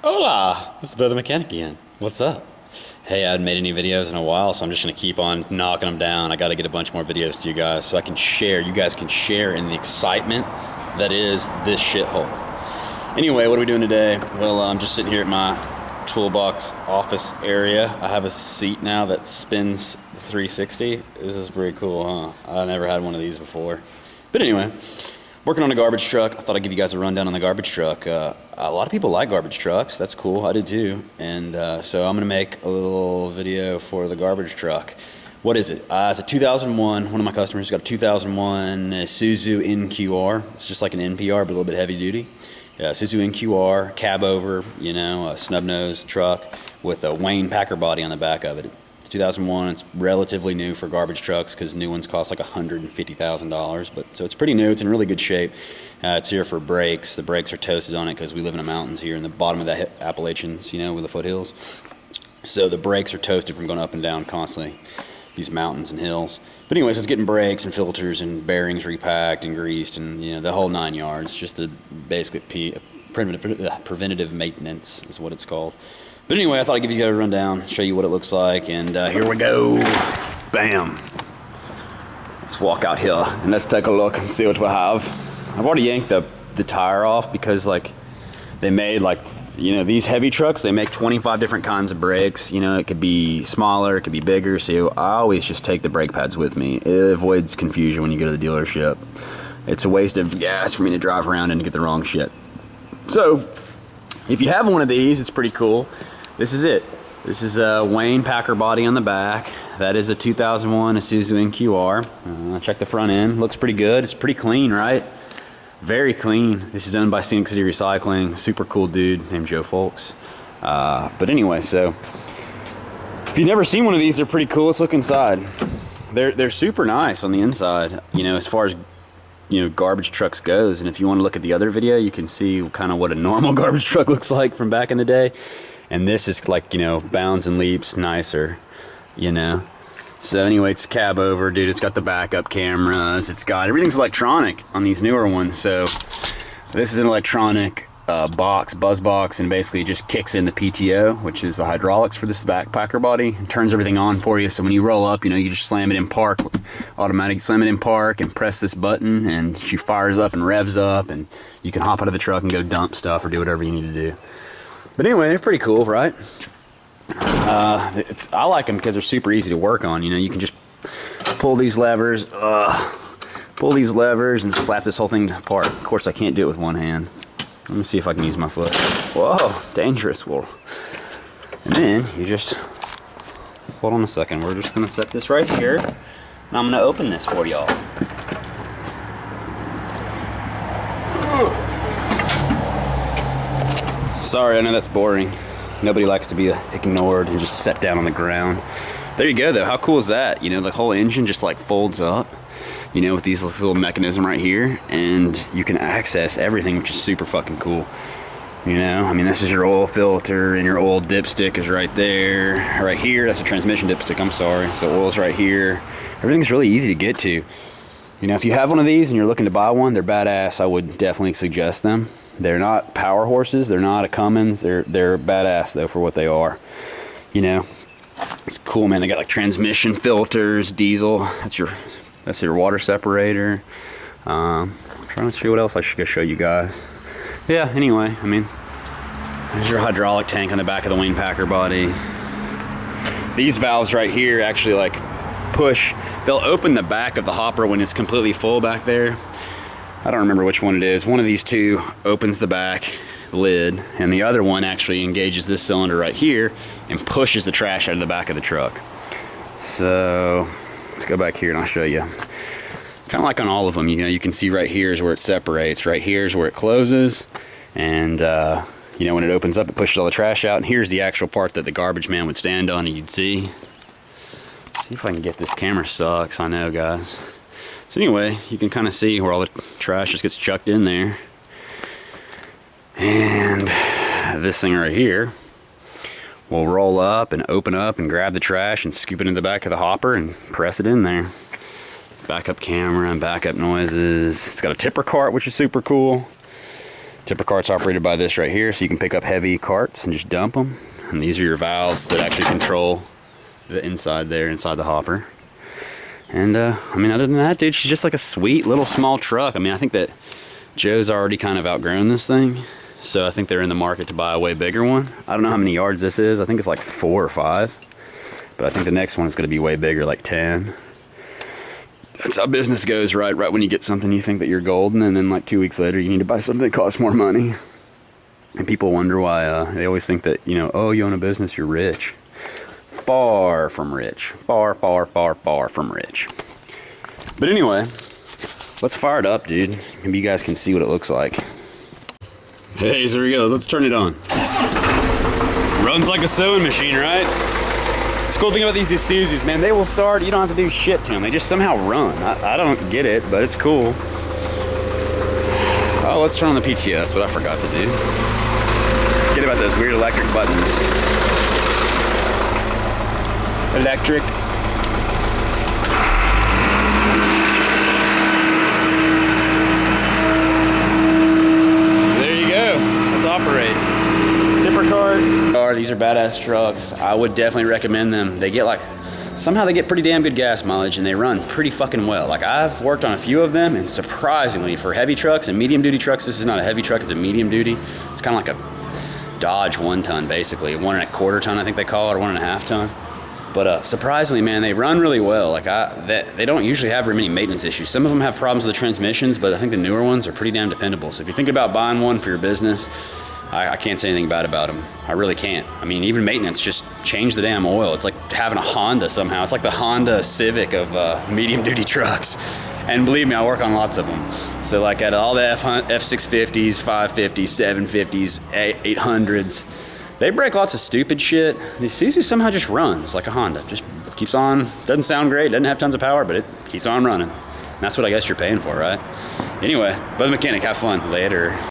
Hola! This is Beauthemechanic again. What's up? Hey, I hadn't made any videos in a while, so I'm just going to keep on knocking them down. I got to get a bunch more videos to you guys so I can share. You guys can share in the excitement that is this shithole. Anyway, what are we doing today? Well, I'm just sitting here at my toolbox office area. I have a seat now that spins 360. This is pretty cool, huh? I never had one of these before. But anyway, working on a garbage truck. I thought I'd give you guys a rundown on the garbage truck. A lot of people like garbage trucks. That's cool. I did too. And so I'm going to make a little video for the garbage truck. What is it? It's a 2001. One of my customers got a 2001 Isuzu NQR. It's just like an NPR, but a little bit heavy duty. Isuzu NQR, cab over, you know, a snub nose truck with a Wayne Packer body on the back of it. It's 2001. It's relatively new for garbage trucks because new ones cost like $150,000. But so it's pretty new. It's in really good shape. It's here for brakes. The brakes are toasted on it because we live in the mountains here in the bottom of the Appalachians, you know, with the foothills. So the brakes are toasted from going up and down constantly, these mountains and hills. But anyways, it's getting brakes and filters and bearings repacked and greased and, you know, the whole 9 yards. Just the basically preventative maintenance is what it's called. But anyway, I thought I'd give you guys a rundown, show you what it looks like, and here we go. Bam. Let's walk out here and let's take a look and see what we have. I've already yanked the tire off because, like, they made, like, you know, these heavy trucks, they make 25 different kinds of brakes. You know, it could be smaller, it could be bigger, so I always just take the brake pads with me. It avoids confusion when you go to the dealership. It's a waste of gas for me to drive around and get the wrong shit. So, if you have one of these, it's pretty cool. This is it. This is a Wayne Packer body on the back. That is a 2001 Isuzu NQR. Check the front end. Looks pretty good. It's pretty clean, right? Very clean. This is owned by Scenic City Recycling. Super cool dude named Joe Folks. But anyway, so if you've never seen one of these, they're pretty cool. Let's look inside. They're super nice on the inside, you know, as far as, you know, garbage trucks goes. And if you want to look at the other video, you can see kind of what a normal garbage truck looks like from back in the day. And this is like, you know, bounds and leaps nicer, you know. So anyway, it's cab over, dude. It's got the backup cameras. It's got, everything's electronic on these newer ones. So this is an electronic buzz box, and basically just kicks in the PTO, which is the hydraulics for this backpacker body, and turns everything on for you. So when you roll up, you know, you just slam it in park, automatic slam it in park, and press this button, and she fires up and revs up, and you can hop out of the truck and go dump stuff or do whatever you need to do. But anyway, they're pretty cool, right? I like them because they're super easy to work on. You know, you can just pull these levers and slap this whole thing apart. Of course, I can't do it with one hand. Let me see if I can use my foot. Whoa, dangerous. Well, and then you just, hold on a second. We're just gonna set this right here, and I'm gonna open this for y'all. Sorry, I know that's boring. Nobody likes to be ignored and just set down on the ground. There you go, though. How cool is that? You know, the whole engine just like folds up, you know, with these little mechanism right here, and you can access everything, which is super fucking cool. You know, I mean, this is your oil filter, and your oil dipstick is right there. Right here, that's a transmission dipstick, I'm sorry. So oil's right here. Everything's really easy to get to. You know, if you have one of these and you're looking to buy one, they're badass. I would definitely suggest them. They're not power horses. They're not a Cummins. They're badass, though, for what they are. You know, it's cool, man. They got like transmission filters, diesel. That's your water separator. I'm trying to see what else I should show you guys. Yeah, anyway, I mean, there's your hydraulic tank on the back of the Wayne Packer body. These valves right here actually like push. They'll open the back of the hopper when it's completely full back there. I don't remember which one it is. One of these two opens the back lid, and the other one actually engages this cylinder right here and pushes the trash out of the back of the truck. So let's go back here and I'll show you. Kind of like on all of them, you know, you can see right here is where it separates. Right here is where it closes, and you know, when it opens up, it pushes all the trash out. And here's the actual part that the garbage man would stand on, and you'd see. Let's see if I can get this. Camera sucks, I know, guys. So anyway, you can kind of see where all the trash just gets chucked in there. And this thing right here will roll up and open up and grab the trash and scoop it in the back of the hopper and press it in there. Backup camera and backup noises. It's got a tipper cart, which is super cool. Tipper cart's operated by this right here, so you can pick up heavy carts and just dump them. And these are your valves that actually control the inside there, inside the hopper. And I mean, other than that, dude, she's just like a sweet little small truck. I mean, I think that Joe's already kind of outgrown this thing, so I think they're in the market to buy a way bigger one. I don't know how many yards this is. I think it's like 4 or 5, but I think the next one is going to be way bigger, like 10. That's how business goes, right? Right when you get something, you think that you're golden, and then like 2 weeks later, you need to buy something that costs more money. And people wonder why. They always think that, you know, oh, you own a business, you're rich. Far from rich. Far, far, far, far from rich. But anyway, let's fire it up, dude. Maybe you guys can see what it looks like. Hey, so here we go. Let's turn it on. Runs like a sewing machine, right? The cool thing about these Isuzus, man, they will start, you don't have to do shit to them. They just somehow run. I don't get it, but it's cool. Oh, let's turn on the PTO. That's what I forgot to do. Forget about those weird electric buttons. Electric. There you go. Let's operate. Tipper cart. These are badass trucks. I would definitely recommend them. They get like, somehow they get pretty damn good gas mileage, and they run pretty fucking well. Like, I've worked on a few of them, and surprisingly, for heavy trucks and medium duty trucks, this is not a heavy truck, it's a medium duty. It's kind of like a Dodge 1 ton, basically. 1.25 ton, I think they call it, or 1.5 ton. But surprisingly, man, they run really well. Like, they don't usually have very many maintenance issues. Some of them have problems with the transmissions, but I think the newer ones are pretty damn dependable. So if you're thinking about buying one for your business, I can't say anything bad about them. I really can't. I mean, even maintenance, just change the damn oil. It's like having a Honda somehow. It's like the Honda Civic of medium-duty trucks. And believe me, I work on lots of them. So like at all the F650s, 550s, 750s, 800s, they break lots of stupid shit. The Isuzu somehow just runs like a Honda. Just keeps on, doesn't sound great, doesn't have tons of power, but it keeps on running. And that's what I guess you're paying for, right? Anyway, Beauthemechanic, have fun. Later.